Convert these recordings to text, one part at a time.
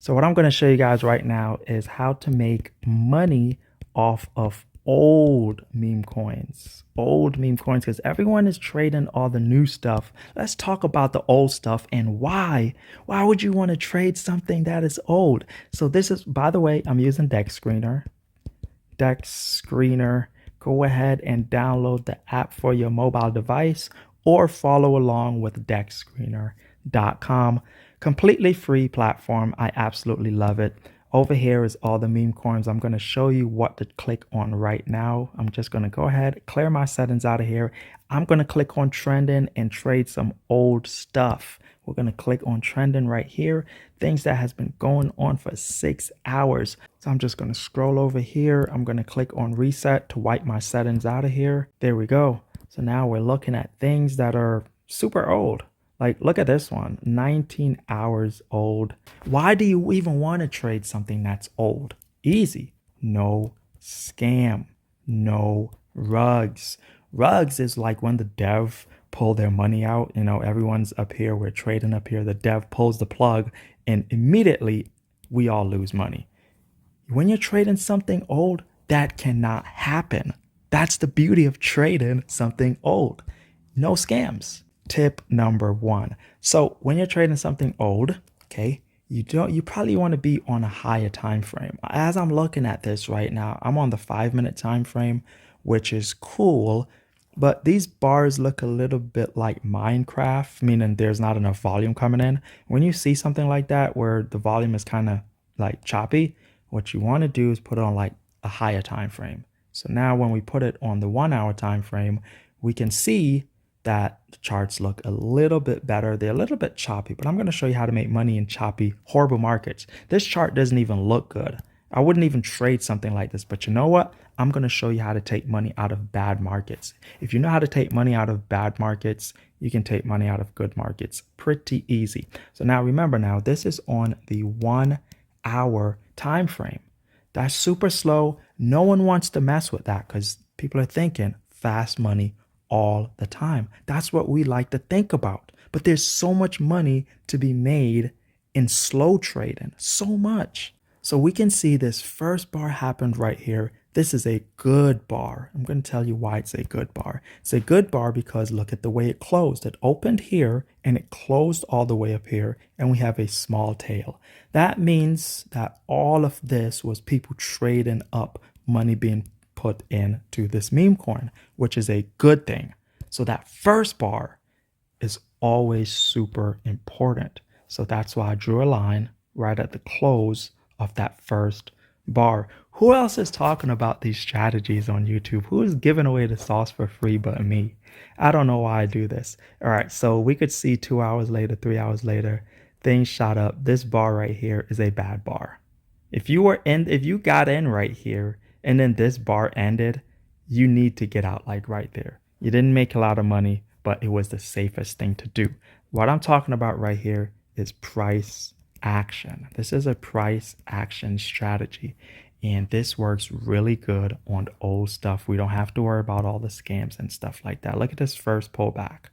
So what I'm going to show you guys right now is how to make money off of old meme coins. Old meme coins, because everyone is trading all the new stuff. Let's talk about the old stuff and why. Why would you want to trade something that is old? So this is, by the way, I'm using Dexscreener. Dexscreener. Go ahead and download the app for your mobile device or follow along with Dexscreener.com. Completely free platform. I absolutely love it. Over here is all the meme coins. I'm going to show you what to click on right now. I'm just going to go ahead, clear my settings out of here. I'm going to click on trending and trade some old stuff. We're going to click on trending right here. Things that has been going on for 6 hours. So I'm just going to scroll over here. I'm going to click on reset to wipe my settings out of here. There we go. So now we're looking at things that are super old. Like, look at this one, 19 hours old. Why do you even want to trade something that's old? Easy. No scam. No rugs. Rugs is like when the dev pull their money out. You know, everyone's up here. We're trading up here. The dev pulls the plug and immediately we all lose money. When you're trading something old, that cannot happen. That's the beauty of trading something old. No scams. Tip number one. So when you're trading something old, okay, you probably want to be on a higher time frame. As I'm looking at this right now, I'm on the 5-minute time frame, which is cool, but these bars look a little bit like Minecraft, meaning there's not enough volume coming in. When you see something like that where the volume is kind of like choppy, what you want to do is put it on like a higher time frame. So now when we put it on the 1 hour time frame, we can see that the charts look a little bit better. They're a little bit choppy, but I'm going to show you how to make money in choppy, horrible markets. This chart doesn't even look good. I wouldn't even trade something like this, but you know what? I'm going to show you how to take money out of bad markets. If you know how to take money out of bad markets, you can take money out of good markets pretty easy. So now remember, now this is on the 1 hour time frame. That's super slow. No one wants to mess with that because people are thinking fast money all the time. That's what we like to think about. But there's so much money to be made in slow trading, so much. So we can see this first bar happened right here. This is a good bar. I'm going to tell you why it's a good bar. It's a good bar because look at the way it closed. It opened here and it closed all the way up here, and we have a small tail. That means that all of this was people trading up money being put into this meme coin, which is a good thing. So that first bar is always super important. So that's why I drew a line right at the close of that first bar. Who else is talking about these strategies on YouTube? Who is giving away the sauce for free but me? I don't know why I do this. All right, so we could see 2 hours later, 3 hours later, things shot up. This bar right here is a bad bar. If you got in right here, and then this bar ended, you need to get out like right there. You didn't make a lot of money, but it was the safest thing to do. What I'm talking about right here is price action. This is a price action strategy, and this works really good on old stuff. We don't have to worry about all the scams and stuff like that. Look at this first pullback.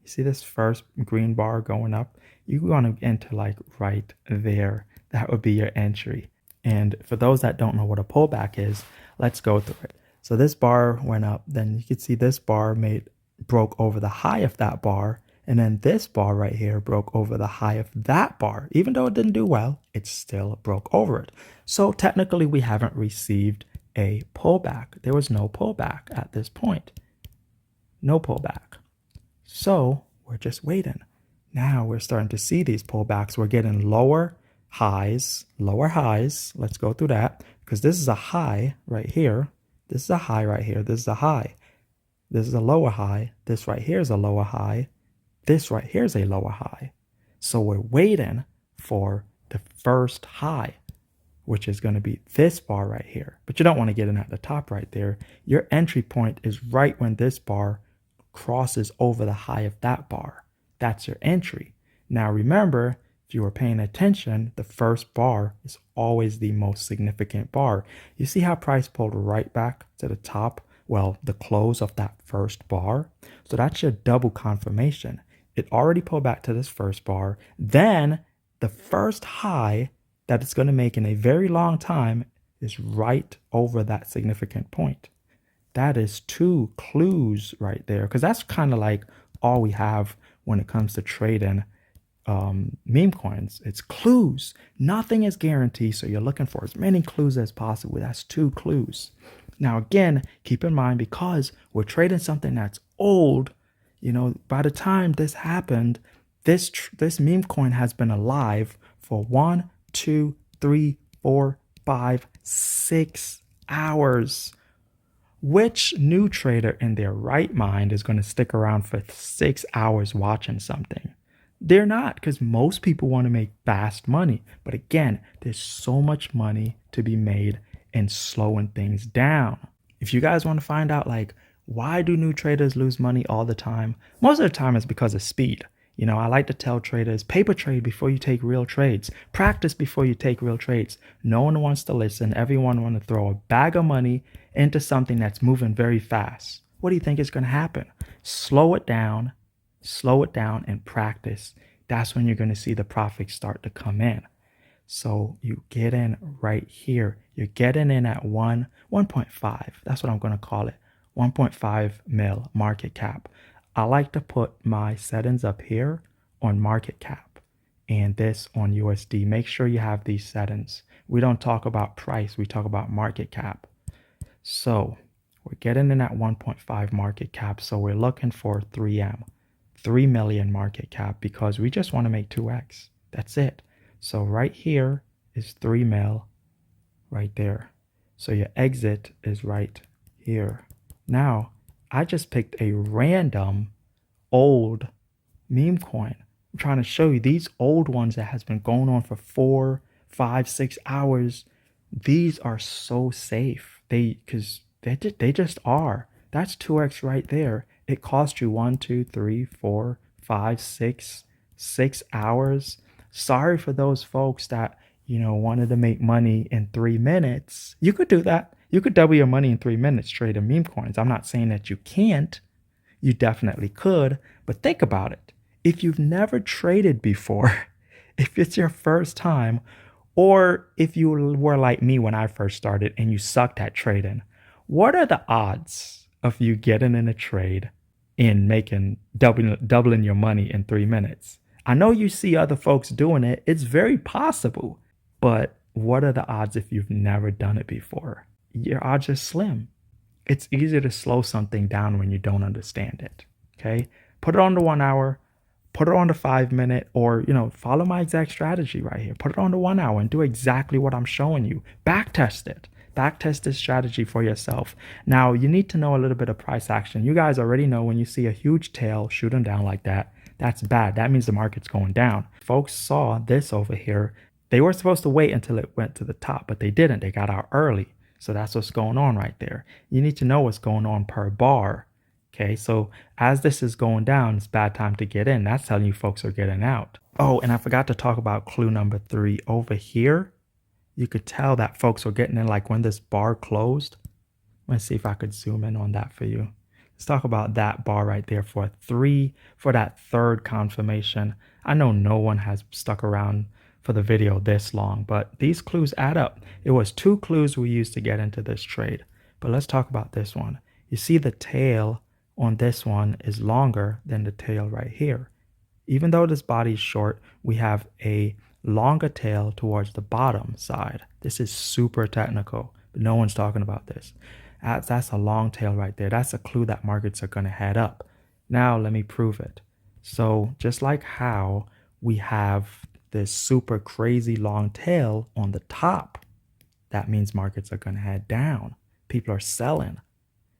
You see this first green bar going up? You want to enter like right there. That would be your entry. And for those that don't know what a pullback is, let's go through it. So this bar went up, then you can see this bar broke over the high of that bar, and then this bar right here broke over the high of that bar. Even though it didn't do well, it still broke over it. So technically we haven't received a pullback. There was no pullback at this point. No pullback. So we're just waiting. Now we're starting to see these pullbacks. We're getting lower highs, lower highs. Let's go through that because this is a high right here. This is a high right here. This is a high. This is a lower high. This right here is a lower high. This right here is a lower high. So we're waiting for the first high, which is going to be this bar right here. But you don't want to get in at the top right there. Your entry point is right when this bar crosses over the high of that bar. That's your entry. Now remember, if you were paying attention, the first bar is always the most significant bar. You see how price pulled right back to the top? Well, the close of that first bar. So that's your double confirmation. It already pulled back to this first bar. Then the first high that it's going to make in a very long time is right over that significant point. That is 2 clues right there, because that's kind of like all we have when it comes to trading meme coins. It's clues. Nothing is guaranteed, so you're looking for as many clues as possible. That's 2 clues. Now, again, keep in mind, because we're trading something that's old, by the time this happened, this meme coin has been alive for 1, 2, 3, 4, 5, 6 hours. Which new trader in their right mind is going to stick around for 6 hours watching something? They're not, because most people want to make fast money. But again, there's so much money to be made in slowing things down. If you guys want to find out, like, why do new traders lose money all the time? Most of the time it's because of speed. I like to tell traders, paper trade before you take real trades. Practice before you take real trades. No one wants to listen. Everyone wants to throw a bag of money into something that's moving very fast. What do you think is going to happen? Slow it down and practice. That's when you're going to see the profits start to come in. So you get in right here. You're getting in at 1.5. That's what I'm going to call it. 1.5 mil market cap. I like to put my settings up here on market cap and this on USD. Make sure you have these settings. We don't talk about price. We talk about market cap. So we're getting in at 1.5 market cap. So we're looking for 3M, 3 million market cap, because we just want to make 2x. That's it. So right here is 3 mil right there. So your exit is right here. Now, I just picked a random old meme coin. I'm trying to show you these old ones that has been going on for 4, 5, 6 hours. These are so safe. Because they just are. That's 2x right there. It cost you 1, 2, 3, 4, 5, 6 hours. Sorry for those folks that wanted to make money in 3 minutes. You could do that. You could double your money in 3 minutes trading meme coins. I'm not saying that you can't. You definitely could, but think about it. If you've never traded before, if it's your first time, or if you were like me when I first started and you sucked at trading, what are the odds of you getting in a trade and making doubling your money in 3 minutes? I know you see other folks doing it. It's very possible, but what are the odds if you've never done it before? Your odds are slim. It's easier to slow something down when you don't understand it. Okay. Put it on the 1 hour, put it on the 5 minute, or, follow my exact strategy right here. Put it on the 1 hour and do exactly what I'm showing you. Backtest it. Backtest this strategy for yourself. Now, you need to know a little bit of price action. You guys already know when you see a huge tail shooting down like that, that's bad. That means the market's going down. Folks saw this over here. They were supposed to wait until it went to the top, but they didn't. They got out early. So that's what's going on right there. You need to know what's going on per bar. Okay, so as this is going down, it's bad time to get in. That's telling you folks are getting out. Oh, and I forgot to talk about clue number 3. Over here, you could tell that folks are getting in like when this bar closed. Let's see if I could zoom in on that for you. Let's talk about that bar right there for that third confirmation. I know no one has stuck around for the video this long, but these clues add up. It was 2 clues we used to get into this trade. But let's talk about this one. You see the tail on this one is longer than the tail right here. Even though this body is short, we have a longer tail towards the bottom side. This is super technical, but no one's talking about this. That's a long tail right there. That's a clue that markets are going to head up. Now let me prove it. So just like how we have this super crazy long tail on the top, that means markets are going to head down. People are selling.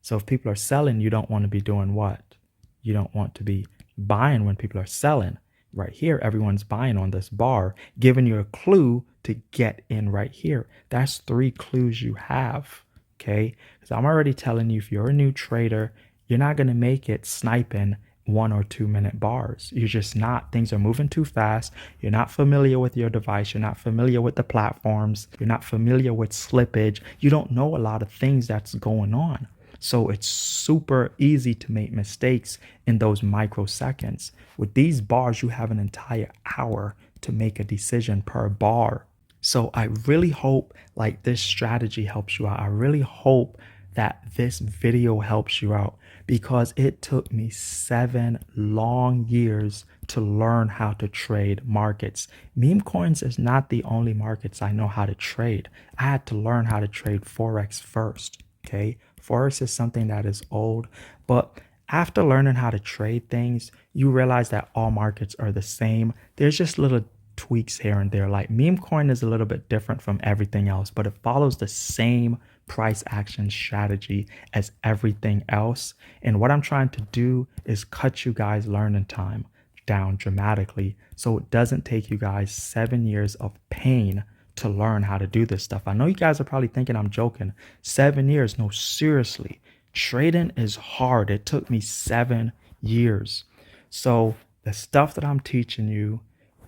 So if people are selling, you don't want to be doing what? You don't want to be buying when people are selling. Right here, everyone's buying on this bar, giving you a clue to get in right here. That's 3 clues you have, okay? Because I'm already telling you, if you're a new trader, you're not going to make it sniping 1 or 2 minute bars. You're just not. Things are moving too fast. You're not familiar with your device. You're not familiar with the platforms. You're not familiar with slippage. You don't know a lot of things that's going on. So it's super easy to make mistakes in those microseconds. With these bars, you have an entire hour to make a decision per bar. So I really hope like this strategy helps you out. I really hope that this video helps you out because it took me 7 long years to learn how to trade markets. Meme coins is not the only markets I know how to trade. I had to learn how to trade Forex first. Okay. Forex is something that is old, but after learning how to trade things, you realize that all markets are the same. There's just little tweaks here and there. Like meme coin is a little bit different from everything else, but it follows the same price action strategy as everything else. And what I'm trying to do is cut you guys learning time down dramatically so it doesn't take you guys 7 years of pain to learn how to do this stuff. I know you guys are probably thinking I'm joking. 7 years? No, seriously. Trading is hard. It took me 7 years. So the stuff that I'm teaching you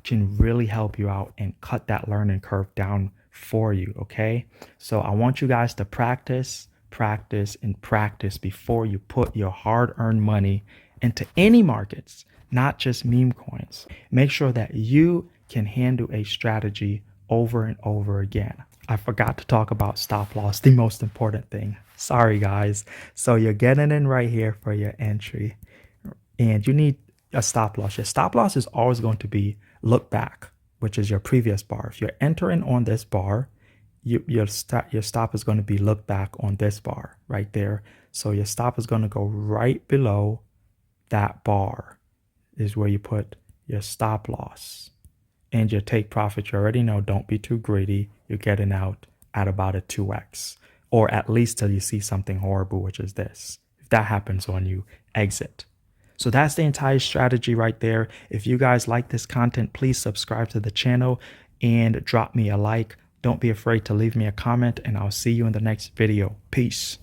can really help you out and cut that learning curve down for you. Okay. So I want you guys to practice, practice, and practice before you put your hard earned money into any markets, not just meme coins. Make sure that you can handle a strategy over and over again. I forgot to talk about stop loss, the most important thing. Sorry, guys. So you're getting in right here for your entry, and you need a stop loss. Your stop loss is always going to be look back, which is your previous bar. If you're entering on this bar, your stop is going to be look back on this bar right there. So your stop is going to go right below that bar is where you put your stop loss. And your take profit, you already know, don't be too greedy. You're getting out at about a 2x, or at least till you see something horrible, which is this. If that happens on you, exit. So that's the entire strategy right there. If you guys like this content, please subscribe to the channel and drop me a like. Don't be afraid to leave me a comment, and I'll see you in the next video. Peace.